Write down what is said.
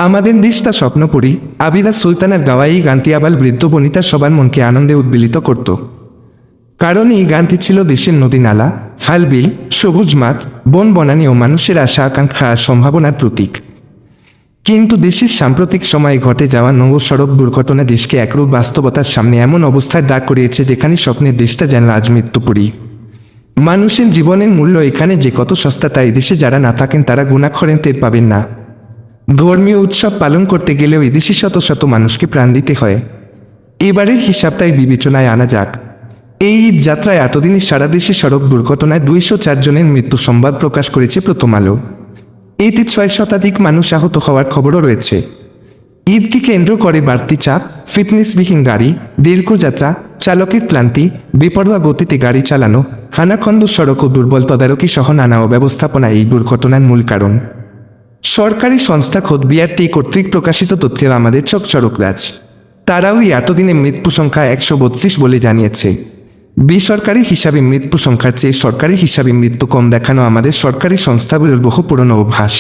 আমাদের দেশটা স্বপ্নপুরী। আবিদা সুলতানার গাওয়া এই গানটি আবার বৃদ্ধ বনিতা সবার মনকে আনন্দে উদ্বেলিত করত। কারণ এই গানটি ছিল দেশের নদী নালা, খাল বিল, সবুজ মাঠ, বন বনানী ও মানুষের আশা আকাঙ্ক্ষা আর সম্ভাবনার প্রতীক। কিন্তু দেশের সাম্প্রতিক সময়ে ঘটে যাওয়া নৌ সড়ক দুর্ঘটনা দেশকে একরূপ বাস্তবতার সামনে এমন অবস্থায় দাঁড় করিয়েছে যেখানে স্বপ্নের দেশটা যেন আজ মৃত্যুপুরী। মানুষের জীবনের মূল্য এখানে যে কত সস্তা তা এদেশে যারা না থাকেন তারা গুণাক্ষরেন টের পাবেন না। ধর্মীয় উৎসব পালন করতে গেলেও এদেশে শত শত মানুষকে প্রাণ দিতে হয়। এবারের হিসাবটাই বিবেচনায় আনা যাক। এই ঈদ যাত্রায় এতদিনে সারা দেশে সড়ক দুর্ঘটনায় 204 জনের মৃত্যু সংবাদ প্রকাশ করেছে প্রথম আলো। এতে 6 শতাধিক মানুষ আহত হওয়ার খবরও রয়েছে। ঈদকে কেন্দ্র করে বাড়তি চাপ, ফিটনেসবিহীন গাড়ি, দীর্ঘযাত্রা, চালকের ক্লান্তি, বেপরোয়া গতিতে গাড়ি চালানো, খানাখন্দ সড়ক ও দুর্বল তদারকি সহ নানা অব্যবস্থাপনা এই দুর্ঘটনার মূল কারণ। সরকারি সংস্থা খোদ বিআরটি কর্তৃক প্রকাশিত তথ্যে আমাদের চোখ চড়করাজ। তারাও এই এতদিনে মৃত্যু সংখ্যা 132 বলে জানিয়েছে। বেসরকারি হিসাবে মৃত্যু সংখ্যার চেয়ে সরকারি হিসাবে মৃত্যু কম দেখানো আমাদের সরকারি সংস্থাগুলোর বহু পুরনো অভ্যাস।